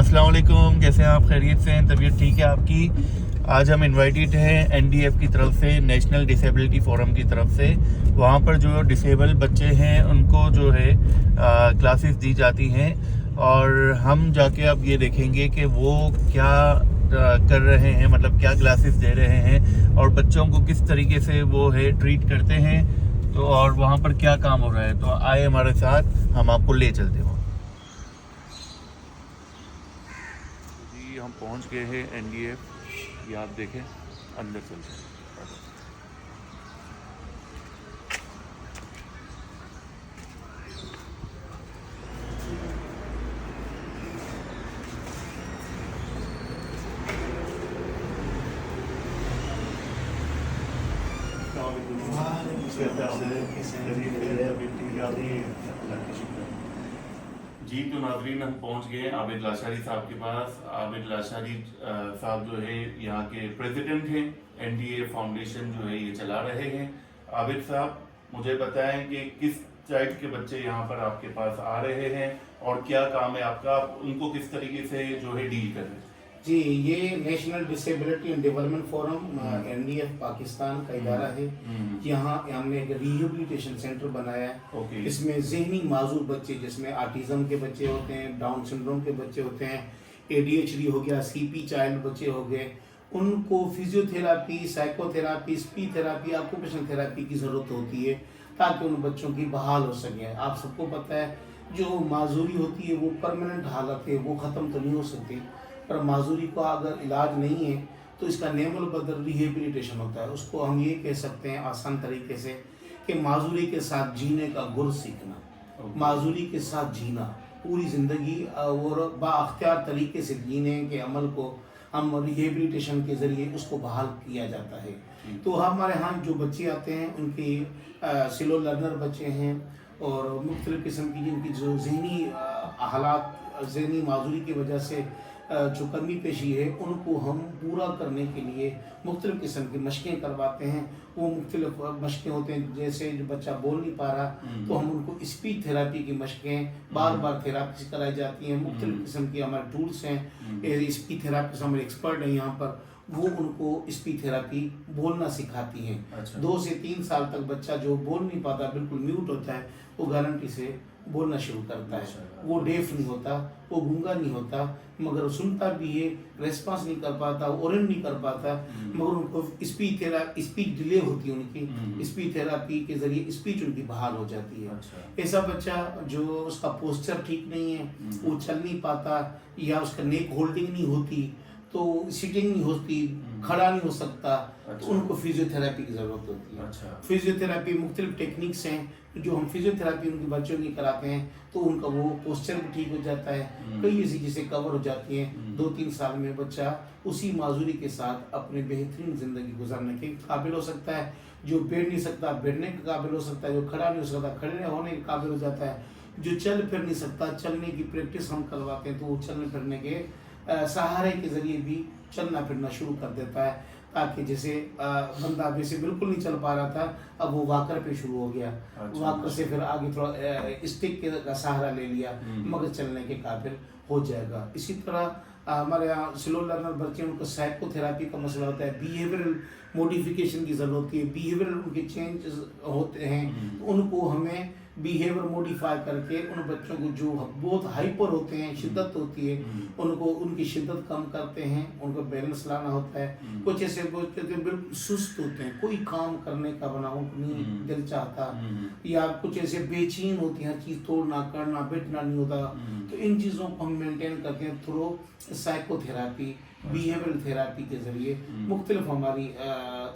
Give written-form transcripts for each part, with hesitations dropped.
अस्सलाम वालेकुम, कैसे हैं आप? खैरियत से हैं? तबीयत ठीक है आपकी? आज हम इनवाइटेड हैं एनडीएफ की तरफ से, नेशनल डिसेबिलिटी फोरम की तरफ से। वहाँ पर जो डिसेबल बच्चे हैं उनको जो है क्लासेस दी जाती हैं और हम जाके अब ये देखेंगे कि वो क्या कर रहे हैं, मतलब क्या क्लासेस दे रहे हैं और बच्चों को किस तरीके से वो है ट्रीट करते हैं, तो और वहाँ पर क्या काम हो रहा है। तो आए हमारे साथ, हम आपको ले चलते हैं। जी हम पहुँच गए हैं एनडीएफ, ये आप देखें, अंदर चलते हैं। जी तो नाजरीन, हम पहुंच गए आबिद लाशारी साहब के पास। आबिद लाशारी साहब जो है यहाँ के प्रेसिडेंट हैं, एनडीए फाउंडेशन जो है ये चला रहे हैं। आबिद साहब, मुझे बताएं कि किस टाइप के बच्चे यहाँ पर आपके पास आ रहे हैं और क्या काम है आपका, आप उनको किस तरीके से जो है डील कर रहे हैं? जी, ये national disability and development forum NDF Pakistan का इदारा है। यहाँ हमने एक रिहेबिलिटेशन सेंटर बनाया है। इसमें जहनी माजूर बच्चे, जिसमें आर्टिज्म के बच्चे होते हैं, डाउन सिंड्रोम के बच्चे होते हैं, एडीएचडी हो गया, सीपी चाइल्ड बच्चे हो गए, उनको physiotherapy, psychotherapy, speech therapy, occupational therapy की ज़रूरत होती है ताकि उन बच्चों की बहाल हो सके। आप सबको पता है जो माजूरी होती है वो परमानेंट हालत है, वो ख़त्म तो नहीं हो सकती, पर माजूरी को अगर इलाज नहीं है तो इसका नेमल बदल रिहेबिलिटेशन होता है। उसको हम ये कह सकते हैं आसान तरीके से कि माजूरी के साथ जीने का गुर सीखना। माजूरी के साथ जीना, पूरी ज़िंदगी और बाअख्तियार तरीके से जीने के अमल को हम रिहेबिलिटेशन के ज़रिए उसको बहाल किया जाता है। तो हमारे यहाँ जो बच्चे आते हैं उनकी स्लो लर्नर बच्चे हैं और मुख्तलिफ़ किस्म की जिनकी जो जहनी हालात, जहनी माजूरी की वजह से जो कमी पेशी है उनको हम पूरा करने के लिए मुख्तलिफ़ किस्म की मशक़ें करवाते हैं। वो मुख्तलिफ़ मशक़ें होते हैं, जैसे जो बच्चा बोल नहीं पा रहा तो हम उनको स्पीच थेरापी की मशक़ें बार बार थेरापी कराई जाती हैं। मुख्तलिफ़ किस्म की हमारे टूल्स हैं, स्पीच थेरापी से हमारे एक्सपर्ट हैं यहाँ पर, वो उनको स्पीच थेरापी बोलना सिखाती हैं। 2 से 3 साल तक बच्चा जो बोल नहीं पाता, बिल्कुल म्यूट होता है, वो गारंटी से बोलना शुरू करता है। वो डेफ नहीं होता, वो गूंगा नहीं होता, मगर सुनता भी है, रेस्पॉन्स नहीं कर पाता, ओरेंट नहीं कर पाता, मगर उनको स्पीच डिले होती है, उनकी स्पीच थेरापी के जरिए स्पीच उनकी बहाल हो जाती है। ऐसा बच्चा जो उसका पोस्चर ठीक नहीं है, वो चल नहीं पाता या उसका नेक होल्डिंग नहीं होती, तो सिटिंग नहीं होती, खड़ा नहीं हो सकता, तो उनको फिजियोथेरापी की ज़रूरत होती है। फिजियोथेरापी मुख्तलिफ टेक्निक्स हैं जो हम फिजियोथेरापी उनके बच्चों की कराते हैं, तो उनका वो पोस्चर भी ठीक हो जाता है, कई ऐसी चीज़ें कवर हो जाती हैं। 2-3 साल में बच्चा उसी माजूरी के साथ अपने बेहतरीन ज़िंदगी गुजारने के काबिल हो सकता है। जो बैठ नहीं सकता बैठने के काबिल हो सकता है, जो खड़ा नहीं हो सकता खड़े होने के काबिल हो जाता है, जो चल फिर नहीं सकता, चलने की प्रैक्टिस हम करवाते हैं तो वो चलने फिरने के सहारे के ज़रिए भी चलना फिरना शुरू कर देता है, ताकि जैसे बंदा वैसे बिल्कुल नहीं चल पा रहा था, अब वो वॉकर पे शुरू हो गया। वॉकर से फिर आगे थोड़ा स्टिक का सहारा ले लिया, मगर चलने के काबिल हो जाएगा। इसी तरह हमारे यहाँ स्लो लर्नर बच्चे, उनको साइकोथेरापी का मसला होता है, बिहेवियरल मॉडिफिकेशन की ज़रूरत होती है, बिहेवियरल उनके चेंज होते हैं, तो उनको हमें बिहेवियर मॉडिफाई करके उन बच्चों को जो बहुत हाइपर होते हैं, शिद्दत होती है, उनको उनकी शिद्दत कम करते हैं, उनको बैलेंस लाना होता है। कुछ ऐसे बच्चे बिल्कुल सुस्त होते हैं, कोई काम करने का बनाओ नहीं दिल चाहता, या कुछ ऐसे बेचैन होती हैं, हर चीज़ तोड़ना करना बैठना नहीं होता, तो इन चीज़ों को हम मेंटेन करते हैं थ्रू साइकोथेरापी, बिहेवियरल थेरापी के ज़रिए। मुख्तलिफ हमारी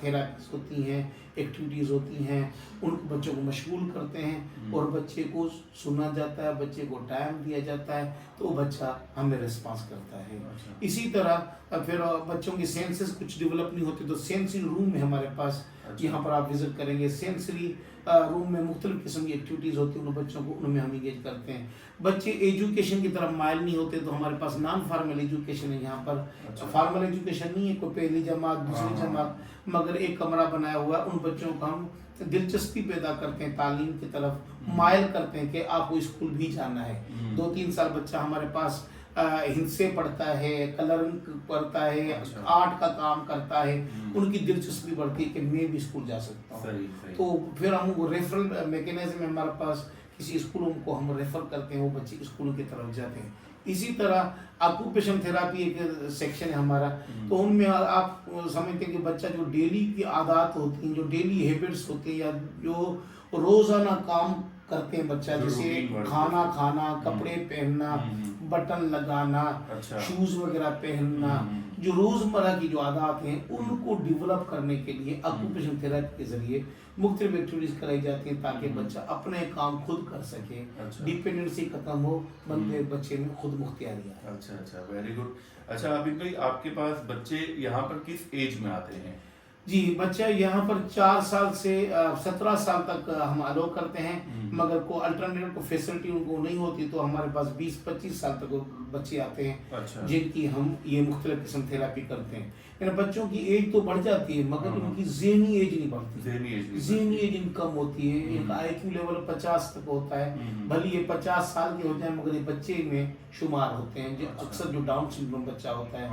थेरापीज होती हैं, एक्टिविटीज़ होती हैं, उन बच्चों को मशगूल करते हैं और बच्चे को सुना जाता है, बच्चे को टाइम दिया जाता है, तो बच्चा हमें रिस्पॉन्स करता है। इसी तरह फिर बच्चों की सेंसेस कुछ डेवलप नहीं होती, तो सेंसरी रूम है हमारे पास, यहाँ पर आप विजिट करेंगे। सेंसरी रूम में मुख्तलिफ किस्म की एक्टिविटीज़ होती हैं, उन बच्चों को उनमें हम इंगेज करते हैं। बच्चे एजुकेशन की तरफ माइल नहीं होते, तो हमारे पास नॉन फार्मल एजुकेशन है यहाँ पर। फार्मल एजुकेशन नहीं है, कोई पहली जमात दूसरी जमात, मगर एक कमरा बनाया हुआ है, उन बच्चों को हम दिलचस्पी पैदा करते हैं, तालीम की तरफ माइल करते हैं कि आपको स्कूल भी जाना है। 2-3 साल बच्चा हमारे पास हिंसे पढ़ता है, कलरिंग पढ़ता है, आर्ट का काम करता है, उनकी दिलचस्पी बढ़ती है कि मैं भी स्कूल जा सकता हूँ। तो फिर हम वो रेफरल मैकेनिज्म है हमारे पास, किसी स्कूलों को हम रेफर करते हैं, वो बच्चे स्कूलों की तरफ जाते हैं। इसी तरह ऑक्यूपेशन थेरापी एक सेक्शन है हमारा, तो उनमें आप समझते हैं कि बच्चा जो डेली की आदत होती हैं, जो डेली हैबिट्स होते हैं, या जो रोजाना काम करते हैं बच्चा, जैसे खाना खाना, कपड़े पहनना, बटन लगाना, शूज वगैरह पहनना, जो रोजमर्रा की जो आदत हैं उनको डेवलप करने के लिए ऑक्यूपेशन थेरेपी के जरिए मुख्तलिफ एक्टिविटीज कराई जाती हैं, ताकि बच्चा अपने काम खुद कर सके, डिपेंडेंसी खत्म हो, बच्चे में खुद मुख्तियारी आए। अच्छा, वेरी गुड। अच्छा आबिद भाई, आपके पास बच्चे यहाँ पर किस एज में आते हैं? जी, बच्चा यहाँ पर 4 साल से 17 साल तक हम अलो करते हैं, मगर को अल्टरनेटिव को फैसिलिटी उनको नहीं होती, तो हमारे पास 20-25 साल तक बच्चे आते हैं जिनकी हम ये मुख्तलिफ किस्म थेरापी करते हैं। बच्चों की एज तो बढ़ जाती है, मगर उनकी ज़हनी एज नहीं बढ़ती, ज़हनी एज कम होती है। इनका IQ लेवल 50 तक होता है, भले ये 50 साल के हो जाए, मगर ये बच्चे में शुमार होते हैं। जो अक्सर जो डाउन सिंड्रोम बच्चा होता है,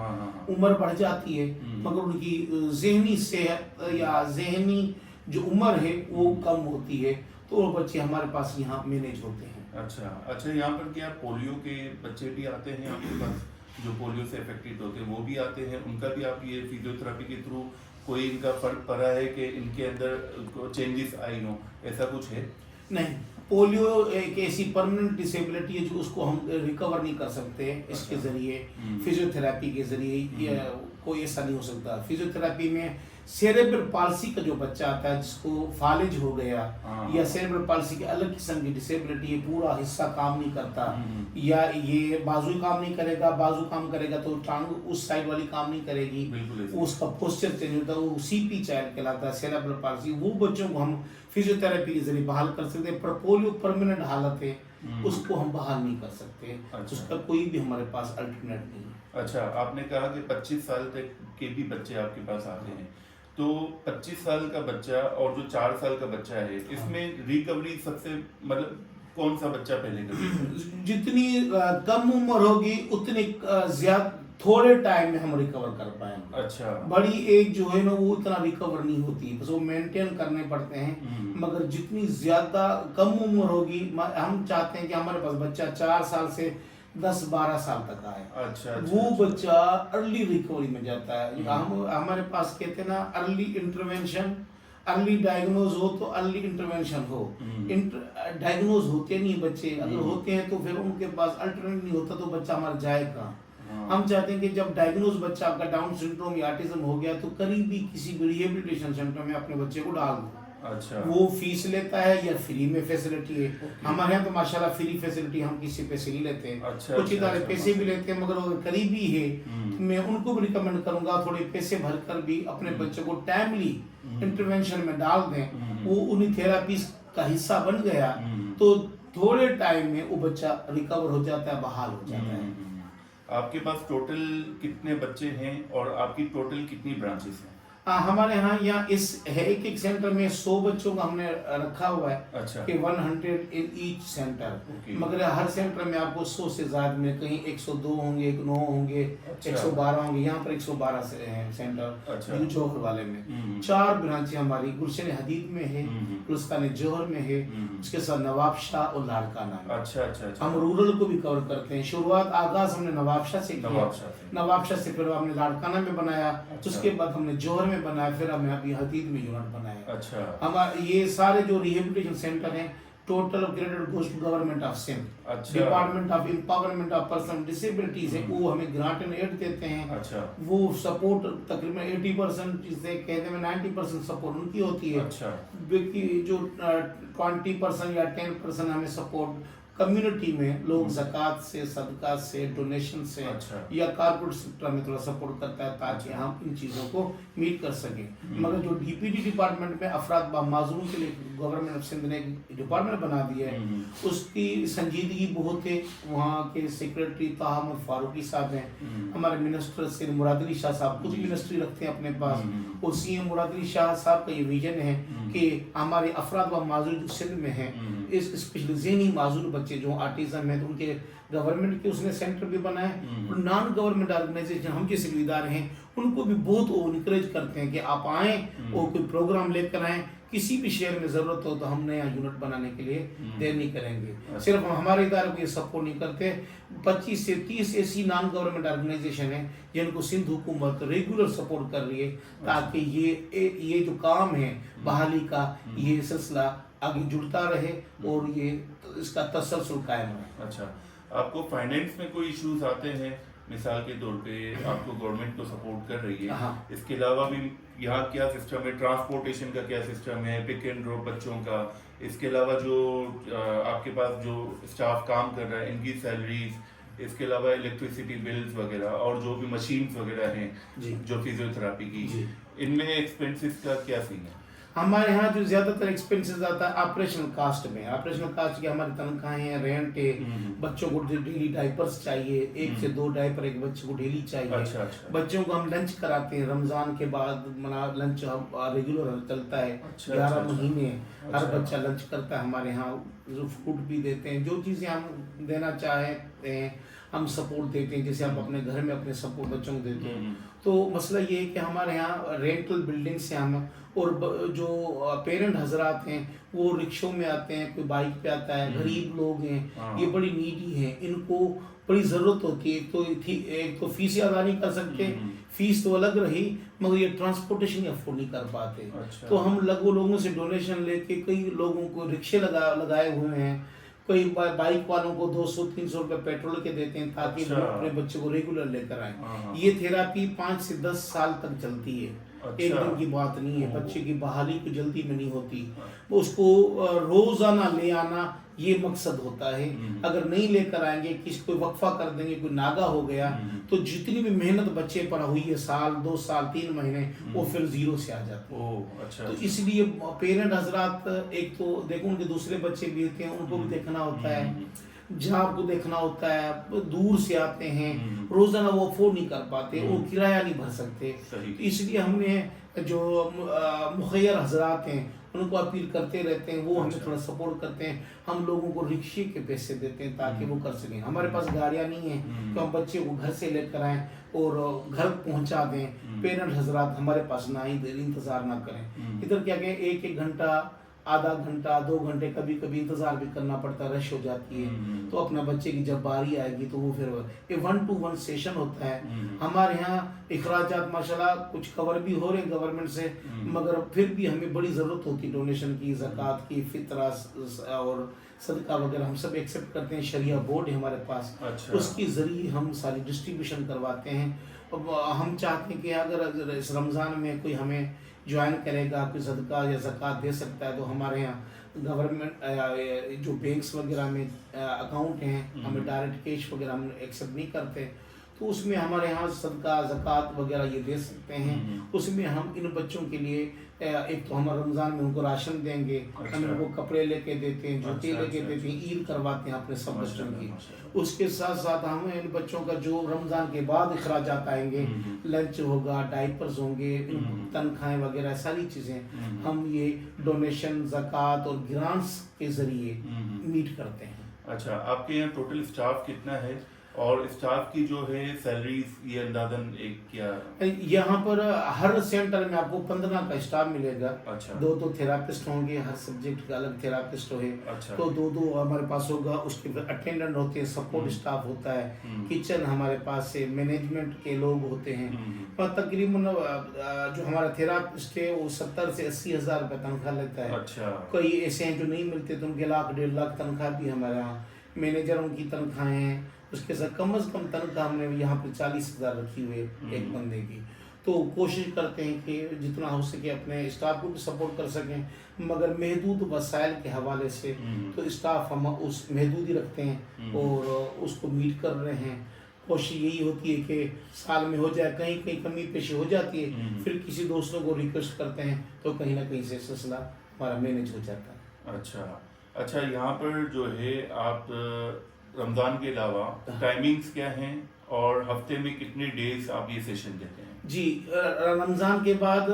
उम्र बढ़ जाती है, मगर उनकी ज़हनी सेहत या ज़हनी जो उम्र है वो कम होती है, तो वो बच्चे हमारे पास यहाँ मैनेज होते हैं। अच्छा, यहाँ पर क्या पोलियो के बच्चे भी आते हैं आपके पास? जो पोलियो से अफेक्टेड होते हैं वो भी आते हैं, उनका भी आप ये फिजियोथेरेपी के थ्रू कोई इनका फर्क पड़ा है कि इनके अंदर चेंजेस आई हो, ऐसा कुछ है? नहीं, पोलियो एक ऐसी परमानेंट डिसेबिलिटी है जो उसको हम रिकवर नहीं कर सकते इसके जरिए, फिजियोथेरेपी के जरिए कोई ऐसा नहीं हो सकता। फिजियोथेरेपी में सेरेब्रल पाल्सी का जो बच्चा आता है, जिसको फालिज हो गया या सेरेब्रल पाल्सी की अलग किस्म की डिसेबिलिटी, ये पूरा हिस्सा काम नहीं करता, या ये बाजू काम नहीं करेगा, बाजू काम करेगा तो टांग उस साइड वाली काम नहीं करेगी, उसका पोस्चर चेंज होता है, वो CP चाइल्ड कहलाता है, सेरेब्रल पाल्सी। वो बच्चों को हम फिजियोथेरेपी के जरिए बहाल कर सकते हैं, पर पोलियो परमानेंट हालत है, उसको हम बहाल नहीं कर सकते। उसका कोई भी हमारे पास अल्टरनेट नहीं है। अच्छा, आपने कहा कि 25 साल तक के भी बच्चे आपके पास आते हैं, तो 25 साल का बच्चा और जो 4 साल का बच्चा है, इसमें रिकवरी सबसे मतलब कौन सा बच्चा पहले करेगा? जितनी कम उम्र होगी उतनी ज्यादा थोड़े टाइम में हम रिकवर कर पाएंगे। अच्छा, बड़ी एज जो है ना वो उतना रिकवर नहीं होती, बस वो मेंटेन करने पड़ते हैं, मगर जितनी ज्यादा कम उम्र होगी, हम चाहते हैं कि हमारे पास बच्चा 4 साल से 10-12 साल तक आए। अच्छा, वो बच्चा अर्ली रिकवरी में जाता है। हम हमारे पास कहते हैं ना, अर्ली इंटरवेंशन, अर्ली डायग्नोज हो तो अर्ली इंटरवेंशन हो। डायग्नोज होते नहीं बच्चे, अगर होते हैं तो फिर उनके पास अल्टरनेट नहीं होता, तो बच्चा हमारा जाएगा। हम चाहते हैं कि जब डायग्नोज बच्चा आपका डाउन सिंड्रोम या ऑटिज्म हो गया, तो करीबी किसी भी रिहेबिलिटेशन सेंटर में अपने बच्चे को डाल दो। अच्छा, वो फीस लेता है या फ्री में फैसिलिटी है। हमारे यहाँ तो माशाल्लाह फ्री फैसिलिटी, हम किसी पैसे नहीं लेते हैं। कुछ इदारे पैसे भी लेते हैं, मगर अगर करीबी है तो मैं उनको भी रिकमेंड करूंगा थोड़े पैसे भरकर भी अपने बच्चे को टाइमली इंटरवेंशन में डाल दें। वो उन्हीं थेरापीज का हिस्सा बन गया तो थोड़े टाइम में वो बच्चा रिकवर हो जाता है, बहाल हो जाता है। आपके पास टोटल कितने बच्चे हैं और आपकी टोटल कितनी ब्रांचेस हैं? हमारे यहाँ इस एक सेंटर में 100 बच्चों का हमने रखा हुआ है। अच्छा, कि 100 इन ईच सेंटर, मगर हर सेंटर में आपको 100 से ज्यादा में कहीं 102 होंगे, 9 होंगे, 112 होंगे। यहाँ पर 112 से हैं सेंटर जौहर वाले में। 4 ब्रांचें हमारी गुलशन हदीद में है, गुलिस्तान जौहर में है, उसके साथ नवाबशाह और लाड़काना में। अच्छा, हम रूरल को भी कवर करते हैं। शुरुआत आगाज हमने नवाबशाह से किया, नवाबशाह से फिर हमने लाड़काना में बनाया, उसके बाद हमने जौहर में बनाया, फिर हमने अभी हदीद में यूनिट बनाया। अच्छा, हमारे ये सारे जो रिहेबिलिटेशन सेंटर हैं total graded goes to government of Sindh. अच्छा, department of empowerment of person disabilities है, वो हमें ग्रांट एंड एड देते हैं। अच्छा, वो सपोर्ट तकरीबन 80% जिसे कहते हैं 90% सपोर्ट उनकी होती है। अच्छा, जो 20% या 10% हमें सपोर्ट कम्युनिटी में लोग ज़कात से, सदका से, डोनेशन से या कारपोरेट सेक्टर में थोड़ा सपोर्ट करता है, ताकि हम इन चीज़ों को मीट कर सकें। मगर जो DPD डिपार्टमेंट में अफराद माजूरों के लिए गवर्नमेंट ऑफ सिंध ने एक डिपार्टमेंट बना दिया है, उसकी संजीदगी बहुत है। वहाँ के सेक्रेटरी ताहमुद फारूकी साहब हैं, हमारे मिनिस्टर से मुराद अली शाह साहब कुछ मिनिस्ट्री रखते हैं अपने पास, और CM मुराद अली शाह साहब का ये विजन है कि हमारे अफराद व माजूर जो सिंध में हैं इस स्पेशली ज़हनी माजूर बच्चे जो ऑटिज्म है, तो उनके गवर्नमेंट के उसने सेंटर भी बनाए और नॉन गवर्नमेंट ऑर्गेनाइजेशन हम जैसे भी इदारे हैं उनको भी बहुत वो इनकरेज करते हैं कि आप आएँ और कोई प्रोग्राम लेकर आएँ। किसी भी शहर में ज़रूरत हो तो हम नया यूनिट बनाने के लिए देर नहीं करेंगे। सिर्फ हमारे इदारे को ये सपोर्ट नहीं करते, 25 से 30 ऐसी नॉन गवर्नमेंट ऑर्गेनाइजेशन है जिनको सिंध हुकूमत रेगुलर सपोर्ट कर रही है ताकि ये जो काम है बहाली का ये सिलसिला आगे जुड़ता रहे और ये इसका तसलसल कायम रहे। अच्छा, आपको फाइनेंस में कोई इश्यूज आते हैं? मिसाल के तौर पे आपको गवर्नमेंट तो सपोर्ट कर रही है, इसके अलावा भी यहाँ क्या सिस्टम है, ट्रांसपोर्टेशन का क्या सिस्टम है, पिक एंड ड्रॉप बच्चों का, इसके अलावा जो आपके पास जो स्टाफ काम कर रहा है इनकी सैलरीज, इसके अलावा इलेक्ट्रिसिटी बिल्स वगैरह और जो भी मशीन्स वगैरह हैं जो फिजियोथेरेपी की, इनमें एक्सपेंसेस का क्या सीन है? हमारे यहाँ जो ज़्यादातर एक्सपेंसेस आता है ऑपरेशनल कास्ट में। ऑपरेशनल कास्ट की हमारी तनख्वाहें हैं, रेंट है, बच्चों को डेली डाइपर्स चाहिए, 1 से 2 डाइपर एक बच्चे को डेली चाहिए। अच्छा। बच्चों को हम लंच कराते हैं, रमज़ान के बाद लंच रेगुलर चलता है। 11 महीने हर बच्चा लंच करता है हमारे यहाँ। जो फ्रूट भी देते हैं, जो चीज़ें हम देना चाहते हैं हम सपोर्ट देते हैं, जैसे आप अपने घर में अपने सपोर्ट बच्चों को देते हैं। तो मसला ये है कि हमारे यहाँ रेंटल बिल्डिंग से हम और जो पेरेंट हजरात हैं वो रिक्शों में आते हैं, कोई बाइक पे आता है, गरीब लोग हैं, ये बड़ी नीडी हैं, इनको बड़ी ज़रूरत होती है। एक तो फीस अदा नहीं कर सकते, फीस तो अलग रही, मगर ये ट्रांसपोर्टेशन अफोर्ड नहीं कर पाते। अच्छा। तो हम लोगों से डोनेशन लेके कई लोगों को रिक्शे लगाए हुए हैं, कई बाइक वालों को 200-300 रुपये पेट्रोल के देते हैं ताकि वो अपने बच्चे को रेगुलर लेकर आए। ये थेरापी 5 से 10 साल तक चलती है। एक दिन की बात नहीं है। बच्चे की बहाली को जल्दी में नहीं होती, उसको रोजाना ले आना ये मकसद होता है। अगर नहीं लेकर आएंगे, किसी को वक्फा कर देंगे, कोई नागा हो गया तो जितनी भी मेहनत बच्चे पर हुई है, साल 2 साल 3 महीने, वो फिर जीरो से आ जाते हैं। अच्छा। तो इसलिए पेरेंट हजरात एक तो देखो उनके दूसरे बच्चे भी होते हैं, उनको भी देखना होता है, जॉब को देखना होता है, दूर से आते हैं, रोजाना वो अफोर्ड नहीं कर पाते, वो किराया नहीं भर सकते। तो इसलिए हमने जो मुखैर हजरात हैं उनको अपील करते रहते हैं, वो हमें थोड़ा सपोर्ट करते हैं। हम लोगों को रिक्शे के पैसे देते हैं ताकि वो कर सकें। हमारे पास गाड़ियाँ नहीं हैं तो हम बच्चे को घर से लेकर आएँ और घर पहुँचा दें। पेरेंट हजरात हमारे पास ना ही इंतज़ार ना करें। इधर क्या कहें, 1-1 घंटा, आधा घंटा, 2 घंटे कभी कभी इंतजार भी करना पड़ता है, रश हो जाती है। तो अपना बच्चे की जब बारी आएगी तो वो फिर ये 1-to-1 सेशन होता है। हमारे यहाँ इखराजात माशाल्लाह कुछ कवर भी हो रहे हैं गवर्नमेंट से, मगर फिर भी हमें बड़ी ज़रूरत होती है डोनेशन की, ज़कात की, फितरा और सदका वगैरह हम सब एक्सेप्ट करते हैं। शरिया बोर्ड है हमारे पास। अच्छा। उसके ज़रिए हम सारी डिस्ट्रीब्यूशन करवाते हैं। हम चाहते हैं कि अगर इस रमज़ान में कोई हमें ज्वाइन करेगा, कोई सदका या ज़कात दे सकता है, तो हमारे यहाँ गवर्नमेंट जो बैंक्स वगैरह में अकाउंट हैं, हमें डायरेक्ट कैश वगैरह हम एक्सेप्ट नहीं करते, तो उसमें हमारे यहाँ सदका ज़कात वगैरह ये दे सकते हैं। उसमें हम इन बच्चों के लिए एक तो हम रमज़ान में उनको राशन देंगे, हम उनको कपड़े लेके देते हैं, जूते लेके देते हैं, ईद करवाते हैं अपने सब बच्चों की। उसके साथ साथ हम इन बच्चों का जो रमज़ान के बाद अखराजात आएंगे, लंच होगा, डाइपर्स होंगे, तनख्वाहें वगैरह सारी चीज़ें हम ये डोनेशन, ज़कात और ग्रांट्स के ज़रिए मीट करते हैं। अच्छा, आपके यहाँ टोटल स्टाफ कितना है और स्टाफ की जो है सैलरीज ये अंदाजन एक क्या? यहाँ पर हर सेंटर में आपको 15 का स्टाफ मिलेगा। अच्छा। 2 थेरापिस्ट होंगे, हर सब्जेक्ट का अलग थेरापिस्ट होंगे। अच्छा। तो 2 हमारे पास होगा। उसके बाद अटेंडेंट होते हैं, सपोर्ट स्टाफ होता है, किचन हमारे पास से, मैनेजमेंट के लोग होते हैं। और तकरीबन जो हमारा थेरापिस्ट है वो 70 से 80 हज़ार रुपये तनख्वाह लेता है। अच्छा। कई ऐसे हैं जो नहीं मिलते तो उनके 1-1.5 लाख तनख्वाह भी हमारे यहाँ। मैनेजरों की तनख्वाहें हैं, उसके साथ कम से कम तनख्वाह हमने यहाँ पे 40 हज़ार रखी हुई है एक बंदे की। तो कोशिश करते हैं कि जितना हो सके अपने स्टाफ को भी सपोर्ट कर सकें, मगर महदूद वसाइल के हवाले से तो स्टाफ हम उस महदूद ही रखते हैं और उसको मीट कर रहे हैं। कोशिश यही होती है कि साल में हो जाए, कहीं कहीं कमी पेशी हो जाती है, फिर किसी दोस्तों को रिक्वेस्ट करते हैं तो कहीं ना कहीं से सिलसिला हमारा मैनेज हो जाता है। अच्छा, यहाँ पर जो है आप रमज़ान के अलावा टाइमिंग्स क्या हैं और हफ्ते में कितने डेज आप ये सेशन देते हैं? जी, रमज़ान के बाद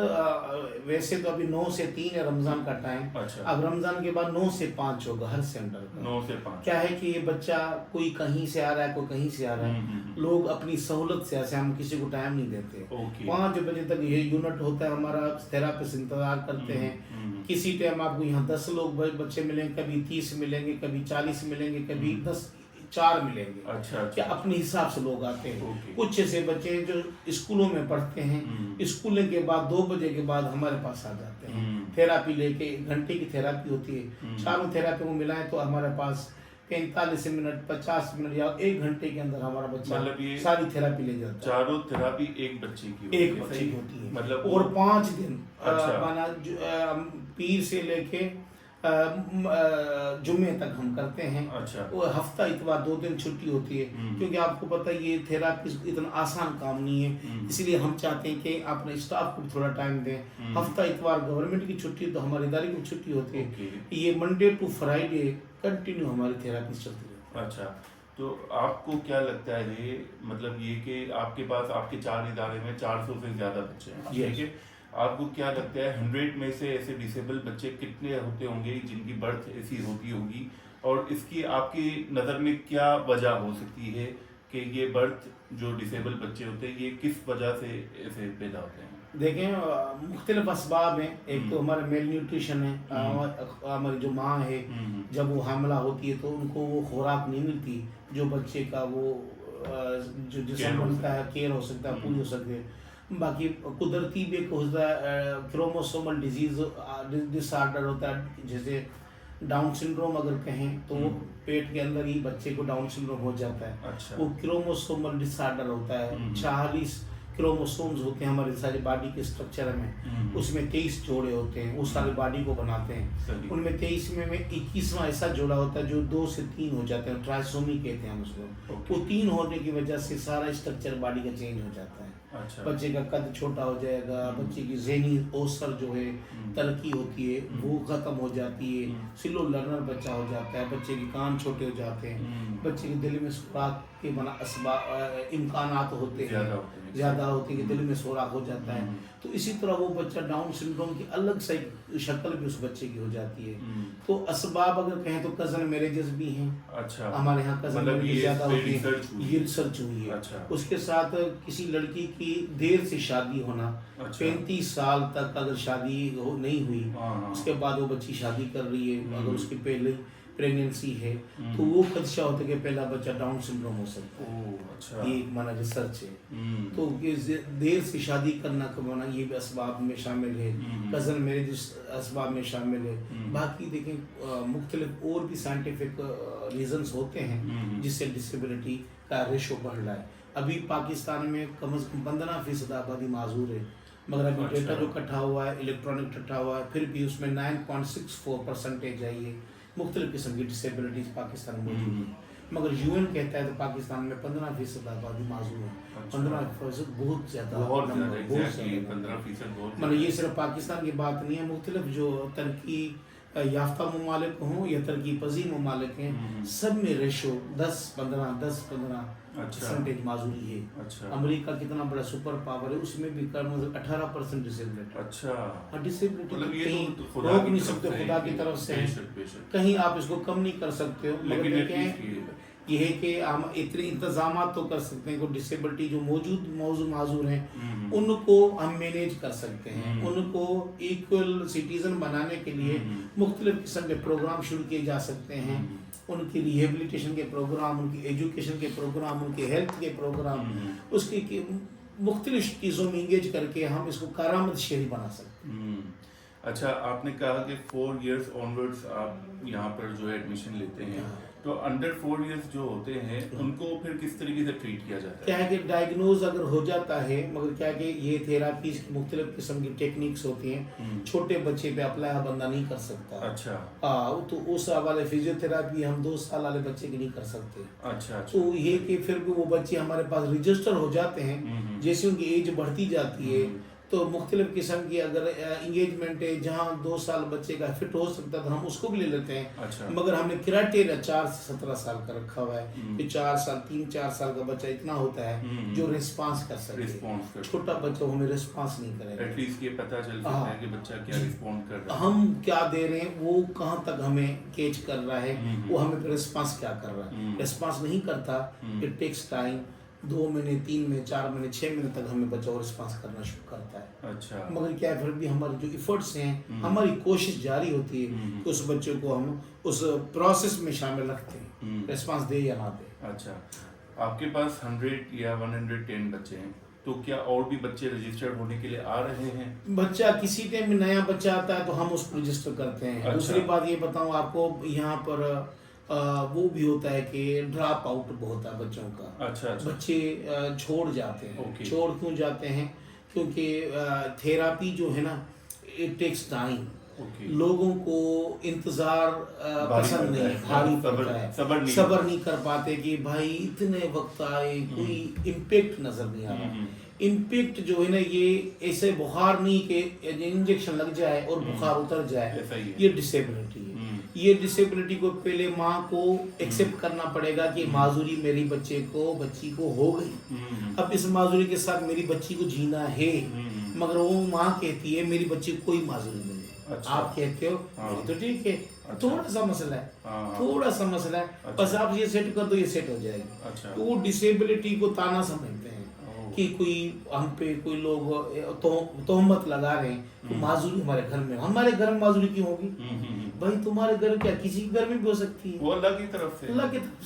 वैसे तो अभी 9 से 3 है रमज़ान का टाइम। अच्छा। अब रमज़ान के बाद 9 से 5 होगा हर सेंटर का। 9 से 5। क्या है कि ये बच्चा कोई कहीं से आ रहा है, कोई कहीं से आ रहा है। लोग अपनी सहूलत से ऐसे, हम किसी को टाइम नहीं देते। 5 बजे तक ये यूनिट होता है हमारा, थेरापिस्ट इंतजार करते हैं। किसी टाइम आपको यहाँ 10 लोग बच्चे मिलेंगे, कभी 30 मिलेंगे, कभी 40 मिलेंगे, कभी 4 मिलेंगे। अच्छा। क्या अपने हिसाब से लोग आते हैं। कुछ ऐसे बच्चे हैं जो स्कूलों में पढ़ते हैं, स्कूल के बाद 2 बजे के बाद हमारे पास आ जाते हैं थेरापी लेके। 1 घंटे की थेरापी होती है। चारों थेरापी को मिलाएं तो हमारे पास 45 मिनट, 50 मिनट या 1 घंटे के अंदर हमारा बच्चा सारी थेरापी ले जाता है। चारों थेरापी एक बच्चे की होती है मतलब, और 5 दिन अच्छा। माना पीर से लेके जुम्मे तक हम करते हैं। अच्छा। वो हफ्ता इतवार 2 दिन छुट्टी होती है, क्योंकि आपको पता है ये थेरापी इतना आसान काम नहीं है। इसलिए हम चाहते हैं कि अपने स्टाफ को भी थोड़ा टाइम दें। हफ्ता इतवार गवर्नमेंट की छुट्टी, तो हमारे इदारे की छुट्टी होती है। ये मंडे टू फ्राइडे कंटिन्यू हमारी थेरापी चलती है। अच्छा, तो आपको क्या लगता है, मतलब ये कि आपके पास आपके 4 इदारे में 400 से ज्यादा बच्चे हैं, ठीक है, आपको क्या लगता है 100 में से ऐसे डिसेबल बच्चे कितने होते होंगे जिनकी बर्थ ऐसी होती होगी, और इसकी आपकी नज़र में क्या वजह हो सकती है कि ये बर्थ जो डिसेबल बच्चे होते हैं ये किस वजह से ऐसे पैदा होते हैं? देखें, मुख्तलिफ असबाब हैं। एक तो हमारा मेल न्यूट्रिशन है। हमारी जो माँ है, जब वो हामला होती है तो उनको वो खुराक नहीं मिलती जो बच्चे का वो जो जिस्म बनता है, केयर हो सकता है, पूरी हो सकती है। बाकी कुदरती भी एक होता है क्रोमोसोमल डिसऑर्डर होता है, जैसे डाउन सिंड्रोम अगर कहें तो वो पेट के अंदर ही बच्चे को डाउन सिंड्रोम हो जाता है। अच्छा। वो क्रोमोसोमल डिसऑर्डर होता है। 40 क्रोमोसोम्स होते हैं हमारे सारी बॉडी के स्ट्रक्चर में। उसमें 23 जोड़े होते हैं, वो सारी बॉडी को बनाते हैं। उनमें 23 में 21वां ऐसा जोड़ा होता है जो 2 से 3 हो जाते हैं, ट्राइसोमी कहते हैं हम उसको। वो 3 होने की वजह से सारा स्ट्रक्चर बॉडी का चेंज हो जाता है। अच्छा। बच्चे का कद छोटा हो जाएगा, बच्चे की ज़हनी ओसर जो है तरक्की होती है वो ख़त्म हो जाती है। स्लो लर्नर बच्चा हो जाता है, बच्चे के कान छोटे हो जाते हैं, बच्चे के दिल में सुराख के बना इम्कानात होते हैं, ज़्यादा होते हैं कि दिल में सुराख हो जाता है। तो इसी तरह वो बच्चा डाउन सिंड्रोम की अलग सी शक्ल भी उस बच्चे की हो जाती है। तो असबाब अगर कहें तो कज़न मैरिजेस भी हैं। अच्छा। हमारे यहाँ कज़न मैरिजेस ज़्यादा होती है, ये रिसर्च हुई है। अच्छा। उसके साथ किसी लड़की की देर से शादी होना। अच्छा। 35 साल तक अगर शादी नहीं हुई, उसके बाद वो बच्ची शादी कर रही है, अगर उसकी पहले प्रेगनेंसी है तो वो खदशा होता है कि पहला बच्चा डाउन सिंड्रोम हो सकता है। अच्छा। ये एक माना रिसर्च है। तो ये देर से शादी करना कमाना ये भी असबाब में शामिल है। कज़न मैरिज असबाब में शामिल है। बाकी देखें मुख्तलिफ और भी साइंटिफिक रीजंस होते हैं जिससे डिसेबिलिटी का रेशो बढ़ रहा है। अभी पाकिस्तान में कम से कम 15% आबादी माजूर है, मगर अभी डेटा जो इकट्ठा हुआ है, इलेक्ट्रॉनिक इकट्ठा हुआ है, फिर भी उसमें 9.64% है ये मुख्तलिफ किस्म की डिसेबिलिटीज पाकिस्तान में मौजूद है। मगर UN कहता है तो पाकिस्तान में 15% आबादी माजूर है। 15% बहुत ज़्यादा, मतलब ये सिर्फ पाकिस्तान की बात नहीं है, मुख्तलिफ जो तरक्की याफ्ता ममालिक हों या तरक्की पजीर ममालिक हैं, सब में रेशो 10-15% परसेंटेज माजूरी है। अच्छा। अमेरिका कितना बड़ा सुपर पावर है, उसमें भी 18% डिसेबिलिटी। अच्छा। डिसेबिलिटी मतलब ये कहीं तो रोक नहीं सकते, खुदा की तरफ से कहीं आप इसको कम नहीं कर सकते हो। लेकिन ये है कि हम इतने इंतजाम तो कर सकते हैं कि डिसेबिलिटी जो माजूर हैं उनको हम मैनेज कर सकते हैं। उनको इक्वल सिटीजन बनाने के लिए मुख्तलिफ किस्म के प्रोग्राम शुरू किए जा सकते हैं। उनकी रिहेबिलिटेशन के प्रोग्राम, उनकी एजुकेशन के प्रोग्राम, उनके हेल्थ के प्रोग्राम, उसकी मुख्तलिफ चीज़ों में इंगेज करके हम इसको कारामद शहरी बना सकते हैं। अच्छा, आपने कहा कि 4 years ऑनवर्ड्स आप यहाँ पर जो है एडमिशन लेते हैं, तो अंडर 4 years जो होते हैं उनको फिर किस तरीके से ट्रीट किया जाता है? क्या है कि डायग्नोज अगर हो जाता है, मगर क्या है कि ये थेरापी की मुख्तलिफ किस्म की टेक्निक्स होती हैं, छोटे बच्चे पे अप्लाई बंदा नहीं कर सकता। अच्छा। तो उस वाले फिजियोथेरापी हम 2 साल वाले बच्चे की नहीं कर सकते। अच्छा। तो ये कि फिर भी वो बच्चे हमारे पास रजिस्टर हो जाते हैं, जैसे उनकी एज बढ़ती जाती है तो मुख्तलिफ किस्म की अगर इंगेजमेंट है जहाँ 2 साल बच्चे का फिट हो सकता था हम उसको भी ले लेते हैं। अच्छा। मगर हमने क्राइटेरिया 4 से 17 साल का रखा हुआ है कि 3-4 साल का बच्चा इतना होता है जो रिस्पांस कर सके। छोटा बच्चा हमें रिस्पांस नहीं करेगा, एटलीस्ट ये पता चल सकता है कि बच्चा क्या रिस्पॉन्ड कर रहा है, हम क्या दे रहे हैं, वो कहाँ तक हमें कैच कर रहा है, वो हमें रिस्पांस क्या कर रहा है। रिस्पांस नहीं करता, इट टेक्स टाइम, 2 महीने 3 महीने 4 महीने 6 महीने तक हमें बच्चा और रिस्पांस करना शुरू करता है। अच्छा। मगर क्या है, फिर भी हमारे जो इफर्ट्स हैं, हमारी कोशिश जारी होती है कि उस बच्चे को हम उस प्रोसेस में शामिल रखते हैं, रिस्पांस दे या ना दे। अच्छा, आपके पास 100 या 110 बच्चे हैं, तो क्या और भी बच्चे रजिस्टर्ड होने के लिए आ रहे हैं? बच्चा किसी टाइम में नया बच्चा आता है तो हम उसको रजिस्टर करते हैं। अच्छा। दूसरी बात ये बताऊं आपको, यहाँ पर वो भी होता है कि ड्रॉप आउट बहुत है बच्चों का। अच्छा। बच्चे छोड़ जाते हैं। Okay. छोड़ क्यों जाते हैं? क्योंकि थेरापी जो है ना, इट टेक्स टाइम। लोगों को इंतजार पसंद नहीं है, भारी पड़ता है, सबर नहीं कर पाते कि भाई इतने वक्त आए, कोई इम्पैक्ट नजर नहीं आ रहा। इम्पैक्ट जो है ना, ये ऐसे बुखार नहीं कि इंजेक्शन लग जाए और बुखार उतर जाए, ये डिसेबिलिटी है। ये डिसेबिलिटी को पहले माँ को एक्सेप्ट करना पड़ेगा कि माजूरी मेरी बच्ची को हो गई। अब इस माजूरी के साथ मेरी बच्ची को जीना है, मगर वो माँ कहती है मेरी बच्ची को कोई माजूरी नहीं है। अच्छा। आप कहते हो मेरी तो ठीक है। अच्छा। थोड़ा सा मसला है, थोड़ा सा मसला है। अच्छा। बस आप ये सेट कर दो, ये सेट हो जाएगी। अच्छा। तो वो डिसेबिलिटी को ताना समझते हैं कि कोई हम पे कोई लोग तोहमत लगा रहे हैं, तो माजूरी हमारे घर में माजूरी क्यों होगी? भाई तुम्हारे घर क्या किसी के घर में भी हो सकती है, वो अल्लाह की तरफ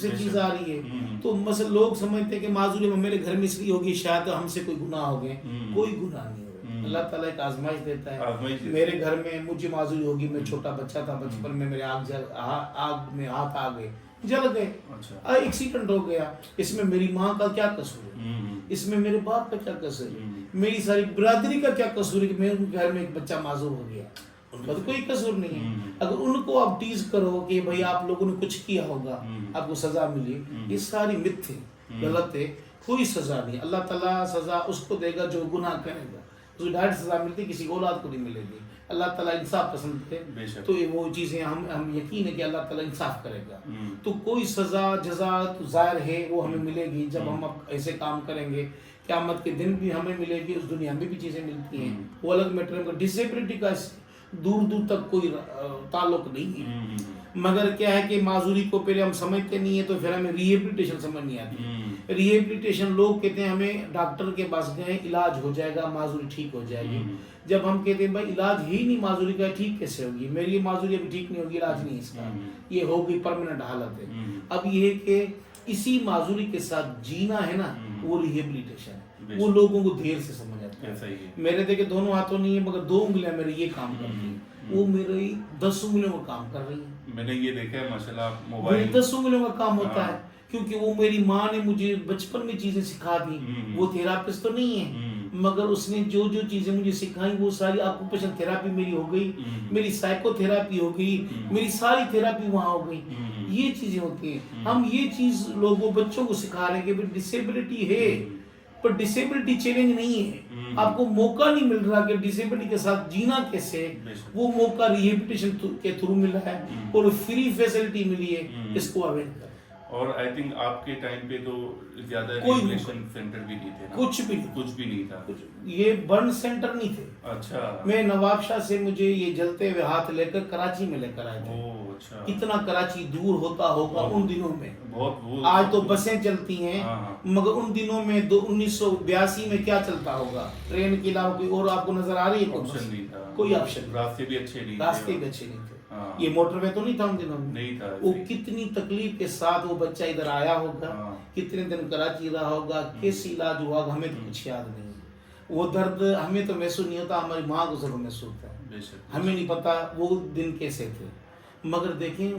से चीज आ रही है। तो मसल लोग समझते हैं कि माजूरी मेरे घर में इसलिए होगी, शायद हमसे कोई गुनाह हो गए। कोई गुनाह नहीं हो, अल्लाह ताला एक आजमाइश देता है। मेरे घर में मुझे माजूरी होगी, मैं छोटा बच्चा था, बचपन में मेरे आग में हाथ आ गए, जल गए। अच्छा। एक्सीडेंट हो गया, इसमें मेरी माँ का क्या कसूर है? इसमें मेरे बाप का क्या कसूर है? मेरी सारी बिरादरी का क्या कसूर है कि मेरे घर में एक बच्चा माजूर हो गया? उनका तो कोई कसूर नहीं है। अगर उनको आप टीज करो कि भाई आप लोगों ने कुछ किया होगा, आपको सजा मिली, ये सारी मिथ है, गलत है। कोई सजा नहीं, अल्लाह ताला सजा उसको देगा जो गुनाह करेगा। तो डायरेक्ट सजा मिलती, किसी औलाद को नहीं मिलेगी। अल्लाह ताला इंसाफ पसंद है, तो ये वो चीजें हम यकीन है कि अल्लाह ताला इंसाफ करेगा। तो कोई सजा जजा तो जाहिर है वो हमें मिलेगी जब हम ऐसे काम करेंगे। क़यामत के दिन भी हमें मिलेगी, उस दुनिया में भी चीजें मिलती हैं, वो अलग मैटर है। डिसेबिलिटी का दूर दूर तक कोई ताल्लुक नहीं है। मगर क्या है कि माजूरी को पहले हम समझते नहीं है, तो फिर हमें रिहेबिलिटेशन समझ नहीं आती। रिहेबिलिटेशन लोग कहते हैं हमें डॉक्टर के पास गए, इलाज हो जाएगा, माजूरी ठीक हो जाएगी। जब हम कहते हैं भाई इलाज ही नहीं माजूरी का, ठीक कैसे होगी? मेरी माजूरी अभी ठीक नहीं होगी, इलाज नहीं इसका, ये हो गई परमानेंट हालत है। अब ये है कि इसी माजूरी के साथ जीना है ना, वो रिहेबिलिटेशन है। वो लोगों को देर से समझ आता है। मेरे देखे दोनों हाथों नहीं है, मगर 2 उंगलियां मेरे ये काम कर रही है, वो मेरे 10 उंगलियों का काम कर रही है। मैंने ये देखा है माशाल्लाह, मोबाइल 10 उंगलियों का काम होता है, क्योंकि वो मेरी माँ ने मुझे बचपन में चीजें सिखा दी। वो थेरापिस्ट तो नहीं है, मगर उसने जो जो चीजें मुझे सिखाई वो सारी ऑक्यूपेशन थेरापी मेरी हो गई, मेरी साइकोथेरापी हो गई, मेरी सारी थेरापी वहाँ हो गई। ये चीजें होती हैं। हम ये चीज लोगों बच्चों को सिखा रहे हैं कि डिसेबिलिटी है, पर डिसेबिलिटी चैलेंज नहीं है। आपको मौका नहीं मिल रहा कि डिसेबिलिटी के साथ जीना कैसे, वो मौका रिहेबिलिटेशन के थ्रू मिला है और फ्री फैसिलिटी मिली है, इसको अवेल करें। और आई थिंक आपके टाइम पे तो ज्यादा रिहेबिलिटेशन सेंटर भी नहीं थे ना? कुछ भी नहीं था। ये बर्न सेंटर नहीं थे। अच्छा। मैं नवाबशाह से मुझे ये जलते हुए हाथ लेकर कराची में लेकर आए थे। अच्छा। कितना कराची दूर होता होगा उन दिनों में, बहुत आज तो बसें चलती हैं, मगर उन दिनों में 1982 में क्या चलता होगा? ट्रेन के अलावा कोई और आपको नजर आ रही है? ऑप्शन नहीं था, कोई ऑप्शन। रास्ते भी अच्छे नहीं थे। ये मोटरवे तो नहीं था उन दिनों में, नहीं था। वो कितनी तकलीफ के साथ वो बच्चा इधर आया होगा, कितने दिन कराची रहा होगा, कैसे इलाज हुआ, हमें तो कुछ याद नहीं। वो दर्द हमें तो महसूस नहीं होता, हमारी माँ को जरूर महसूस होता है। हमें नहीं पता वो दिन कैसे थे, मगर देखें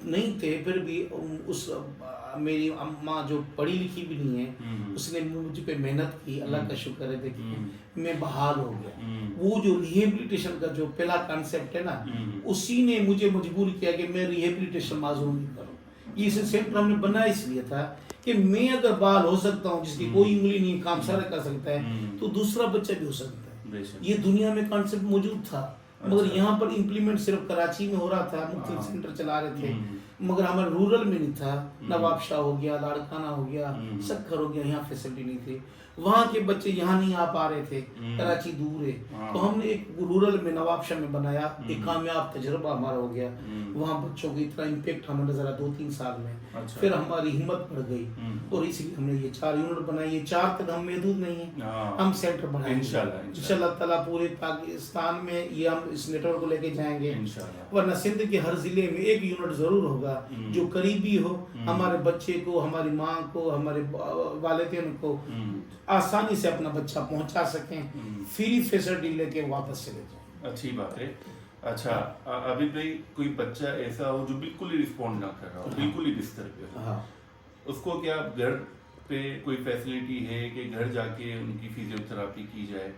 नहीं थे फिर भी उस मेरी अम्मा जो पढ़ी लिखी भी नहीं है, उसने मुझ पे मेहनत की, अल्लाह का शुक्र है। देखिए मैं बहाल हो गया। वो जो रिहेबिलिटेशन का जो पहला कॉन्सेप्ट है ना, उसी ने मुझे मजबूर किया कि मैं रिहेबिलिटेशन माजूर नहीं करूँ। ये सेंटर हमने बनाया इसलिए था कि मैं अगर बहाल हो सकता हूँ, जिसकी कोई उंगली नहीं, काम सारा कर सकता है, तो दूसरा बच्चा भी हो सकता है। ये दुनिया में कॉन्सेप्ट मौजूद था, मगर यहाँ पर इम्प्लीमेंट सिर्फ कराची में हो रहा था, मुख्तलिफ सेंटर चला रहे थे, मगर हमारे रूरल में नहीं था। नवाबशाह हो गया, लाड़काना हो गया, सक्खर हो गया, यहाँ फैसिलिटी नहीं थी। वहाँ के बच्चे यहाँ नहीं आ पा रहे थे, कराची दूर है, तो हमने एक रूरल में नवाबशाह में बनाया, एक कामयाब तजुर्बा हमारा हो गया। वहाँ बच्चों को इतना इम्पेक्ट हमें नजर आया 2-3 साल में। फिर हमारी हिम्मत बढ़ गई और इसलिए हमने ये 4 यूनिट बनाए। ये 4 तक हम महदूद नहीं है, हम सेंटर बढ़ाएंगे इंशाल्लाह ताला। पूरे पाकिस्तान में ये हम इस नेटवर्क को लेके जाएंगे, वरना सिंध के हर जिले में एक यूनिट जरूर होगा जो करीबी हो, हमारे बच्चे को, हमारी माँ को, हमारे वालिदैन को आसानी से अपना बच्चा पहुंचा सकें, फ्री फैसिलिटी लेके वापस चले जाएं। अच्छी बात है। अच्छा, अभी भाई कोई बच्चा ऐसा हो जो बिल्कुल ही रिस्पॉन्ड ना कर रहा हो, बिल्कुल ही बिस्तर पे हो, उसको क्या घर पे कोई फैसिलिटी है कि घर जाके उनकी फिजियोथेरापी की जाए,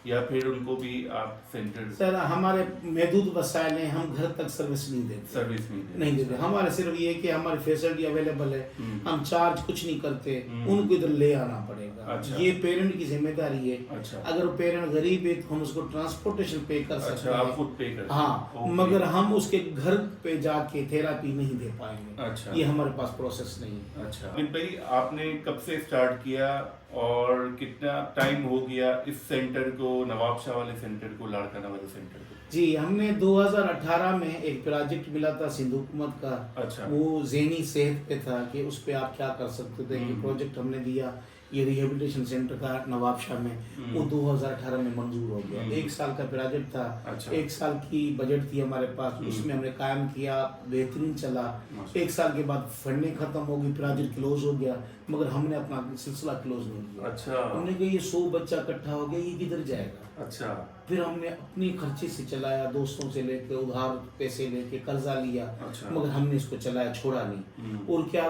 या फिर उनको भी आप सेंटर? सर हमारे महदूद वसाइल हैं, हम घर तक सर्विस नहीं देते, नहीं देते। हमारे सिर्फ ये कि हमारी फैसिलिटी अवेलेबल है, हम चार्ज कुछ नहीं करते, उनको इधर ले आना पड़ेगा। अच्छा। ये पेरेंट की जिम्मेदारी है। अच्छा। अगर पेरेंट गरीब है तो हम उसको ट्रांसपोर्टेशन पे कर सकते हैं। आप खुद पे करते हैं? हाँ, मगर हम उसके घर पे जाके थेरापी नहीं दे पाएंगे। अच्छा। ये हमारे पास प्रोसेस नहीं है। अच्छा भाई, आपने कब से स्टार्ट किया और कितना टाइम हो गया इस सेंटर को, नवाबशाह वाले सेंटर को, लाड़काना वाले सेंटर को? जी, हमने 2018 में एक प्रोजेक्ट मिला था सिंध हुकूमत का। अच्छा। वो ज़हनी सेहत पे था कि उस पे आप क्या कर सकते थे। कि प्रोजेक्ट हमने दिया ये रिहेबिलिटेशन सेंटर का नवाबशाह में, वो 2018 में मंजूर हो गया। 1 साल का प्रोजेक्ट था। अच्छा। 1 साल की बजट थी हमारे पास, उसमें हमने कायम किया, बेहतरीन चला। 1 साल के बाद फंडिंग खत्म हो गई, प्रोजेक्ट क्लोज हो गया, मगर हमने अपना सिलसिला क्लोज नहीं किया। अच्छा। हमने कहा ये 100 बच्चा इकट्ठा हो गया, ये किधर जाएगा। अच्छा। फिर हमने अपने खर्चे से चलाया, दोस्तों से लेके, उधार पैसे लेके, कर्जा लिया। अच्छा। मगर हमने इसको चलाया, छोड़ा नहीं। और क्या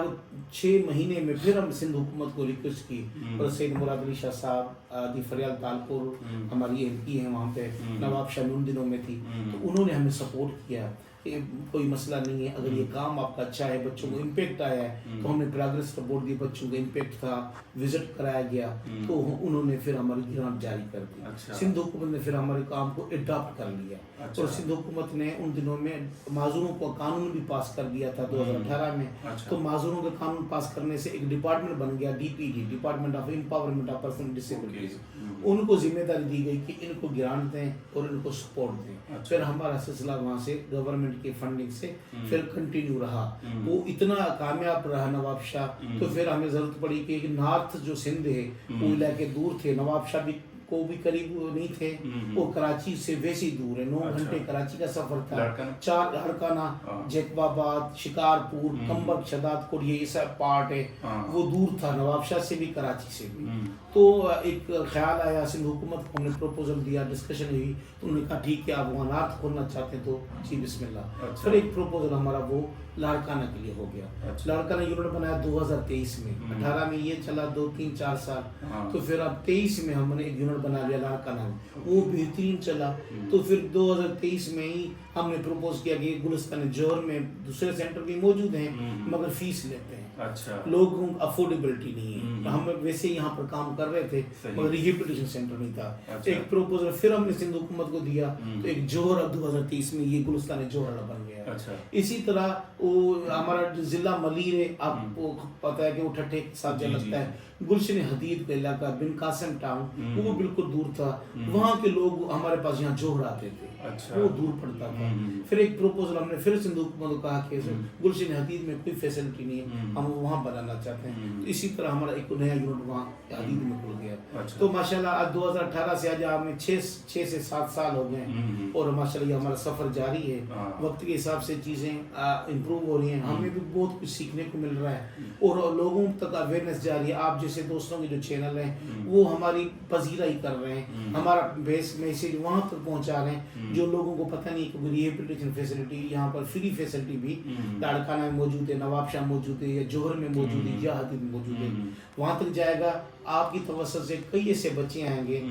6 महीने में फिर हम सिंध हुकूमत को रिक्वेस्ट की, और सैयद मुराद अली शाह साहब आदि फरियाल तालपुर हमारी MP हैं वहाँ पे, नवाबशाह में उन दिनों में थी, तो उन्होंने हमें सपोर्ट किया। कोई मसला नहीं है, अगर ये काम आपका अच्छा है, बच्चों को इम्पेक्ट आया है, तो हमने प्रोग्रेस रिपोर्ट दी, बच्चों का इम्पेक्ट था, विजिट कराया गया, तो उन्होंने फिर हमारी ग्रांट जारी कर दी। अच्छा। सिंध हुकूमत ने फिर हमारे काम को अडॉप्ट कर लिया। अच्छा। और सिंध हुकूमत ने उन दिनों में माजूरों को कानून भी पास कर दिया था 2018 में। अच्छा। तो माजूरों का कानून पास करने से एक डिपार्टमेंट बन गया, DPD, department of empowerment of person with disabilities. उनको जिम्मेदारी दी गई कि इनको ग्रांट दें और इनको सपोर्ट दें। अच्छा। फिर हमारा सिलसिला वहाँ से गवर्नमेंट की फंडिंग से फिर कंटिन्यू रहा। वो इतना कामयाब रहा नवाबशाह, तो फिर हमें जरूरत पड़ी कि नॉर्थ जो सिंध है वो इलाके दूर थे, नवाबशाह भी को भी करीब नहीं थे, वो कराची से वैसे ही दूर है। 9 घंटे कराची का सफर था। 4 लाड़काना, जैकबाबाद, शिकारपुर, कंबक, शदादपुर, ये सब पार्ट है, वो दूर था नवाबशाह से भी, कराची से भी। तो एक ख्याल आया, सिंध हुकूमत को हमने प्रपोजल दिया, डिस्कशन हुई, तो उन्होंने कहा ठीक है, आप वहाँ नॉर्थ खोलना चाहते हैं तो जी बिस्मिल्लाह। अच्छा। फिर एक प्रपोजल हमारा वो लाड़काना के लिए हो गया। अच्छा। लाड़काना यूनिट बनाया 2023 में, 18 में ये चला 2-3-4 साल, तो फिर अब 23 में हमने एक यूनिट बना लिया लाड़काना में, वो बेहतरीन चला। तो फिर 2023 में ही हमने प्रपोज किया कि गुलिस्तान जौहर में दूसरे सेंटर भी मौजूद हैं, मगर फीस लेते हैं। अच्छा। लोगों को अफोर्डेबिलिटी नहीं है। हम वैसे यहाँ पर काम कर रहे थे, मगर रिहेबिलिटेशन सेंटर नहीं था। अच्छा। एक प्रपोजल फिर हमने सिंध हुकूमत को दिया, तो एक जौहर 2023 में ये गुलिस्तान जौहर बन गया। अच्छा। इसी तरह वो हमारा जिला मलीर है, आपको पता है कि वो ठट्ठे के साथ लगता है। गुलशन हदीद का इलाका, बिन कासिम टाउन, वो बिल्कुल दूर था। वहाँ के लोग हमारे पास यहाँ जौहर आते थे। अच्छा। वो दूर पड़ता था। फिर एक प्रपोजल हमने फिर सिंध हुकूमत को कहा कि गुलशन हदीद में कोई फैसिलिटी नहीं है, हम वहाँ बनाना चाहते हैं। तो इसी तरह हमारा एक नया यूनिट वहाँ हदीद में खुल गया। अच्छा। तो माशाल्लाह आज 2018 से आज हमें 6 से 7 साल हो गए, और माशाल्लाह ये हमारा सफर जारी है। वक्त के हिसाब से चीजें इम्प्रूव हो रही हैं, हमें भी बहुत कुछ सीखने को मिल रहा है, और लोगों तक अवेयरनेस जारी है। आप जैसे दोस्तों के जो चैनल हैं वो हमारी पजीराई कर रहे हैं, हमारा बेस मैसेज वहाँ तक पहुँचा रहे हैं, जो लोगों को पता नहीं कि रिहेबिलिटेशन फैसिलिटी यहाँ पर फ्री फैसिलिटी भी लाड़काना में मौजूद है, नवाबशाह मौजूद है, या जौहर में मौजूद है, या हदीद में मौजूद है। वहाँ तक जाएगा। आपकी तवज्जो से कई ऐसे बच्चे आएंगे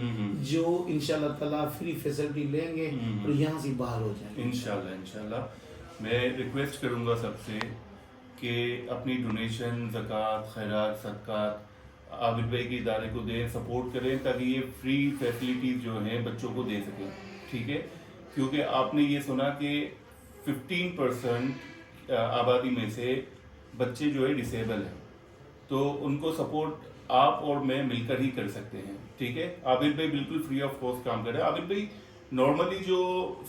जो इंशाल्लाह ताला फ्री फैसिलिटी लेंगे और यहाँ से बाहर हो जाएंगे इंशाल्लाह। मैं रिक्वेस्ट करूँगा सबसे कि अपनी डोनेशन, ज़कात, खैरात, सदक़ात आबिद भाई के इदारे को दें, सपोर्ट करें ताकि ये फ्री फैसिलिटीज जो हैं बच्चों को दे सकें, ठीक है। क्योंकि आपने ये सुना कि 15% आबादी में से बच्चे जो है डिसेबल हैं, तो उनको सपोर्ट आप और मैं मिलकर ही कर सकते हैं, ठीक है। आबिद भाई बिल्कुल फ्री ऑफ कॉस्ट काम कर रहे हैं। आबिद भाई नॉर्मली जो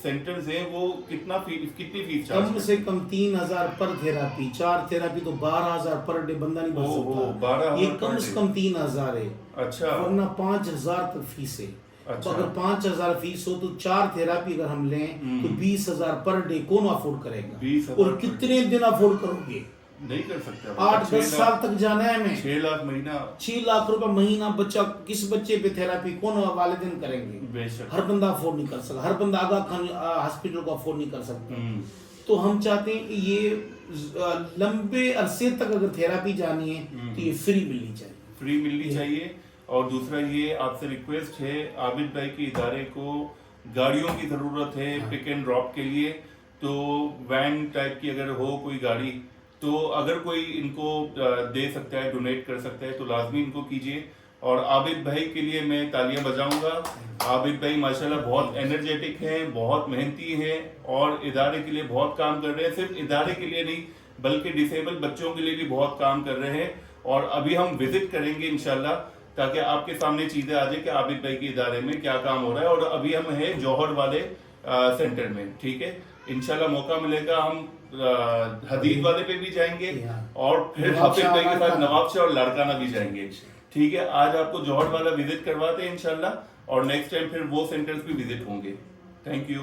सेंटर्स हैं वो कितनी फीस चार्ज कम से कम 3,000 पर थेरापी, 4 थेरापी तो 12,000 पर डे बंदा नहीं भर सकता। 12,000 ये कम से कम 3,000 है। अच्छा, वरना 5,000 तक फीस है। अच्छा। तो अगर 5,000 फीस हो तो 4 थेरापी अगर हम लें तो 20,000 पर डे कौन अफोर्ड करेगा? 20,000 और कितने दिन अफोर्ड करोगे? नहीं कर सकते। 8-10 साल तक जाना है हमें। 6 लाख महीना, 6 लाख रुपए महीना। बच्चा, किस बच्चे पे थेरापी कौन वालिदैन करेंगे? बेशक हर बंदा अफोर्ड नहीं कर सकता। हर बंदा आगा खान हॉस्पिटल को अफोर्ड नहीं कर सकता। तो हम चाहते हैं कि ये लंबे अरसे तक अगर थेरापी जानी है तो ये फ्री मिलनी चाहिए, फ्री मिलनी चाहिए। और दूसरा ये आपसे रिक्वेस्ट है, आबिद भाई के इदारे को गाड़ियों की जरूरत है पिक एंड ड्रॉप के लिए, तो वैन टाइप की अगर हो कोई गाड़ी, तो अगर कोई इनको दे सकता है, डोनेट कर सकता है तो लाजमी इनको कीजिए। और आबिद भाई के लिए मैं तालियां बजाऊंगा। आबिद भाई माशाल्लाह बहुत एनर्जेटिक हैं, बहुत मेहनती हैं और इदारे के लिए बहुत काम कर रहे हैं। सिर्फ इदारे के लिए नहीं बल्कि डिसेबल बच्चों के लिए भी बहुत काम कर रहे हैं। और अभी हम विजिट करेंगे इंशाल्लाह, ताकि आपके सामने चीजें आ जाए कि आबिद भाई के इदारे में क्या काम हो रहा है। और अभी हम हैं जौहर वाले सेंटर में, ठीक है। इंशाल्लाह मौका मिलेगा हम हदीद वाले पे भी जाएंगे और फिर हाफिज भाई के साथ नवाबशाह और लाड़काना भी जाएंगे, ठीक है। आज आपको जौहर वाला विजिट करवाते हैं इंशाल्लाह, और नेक्स्ट टाइम फिर वो सेंटर्स भी विजिट होंगे। Thank you.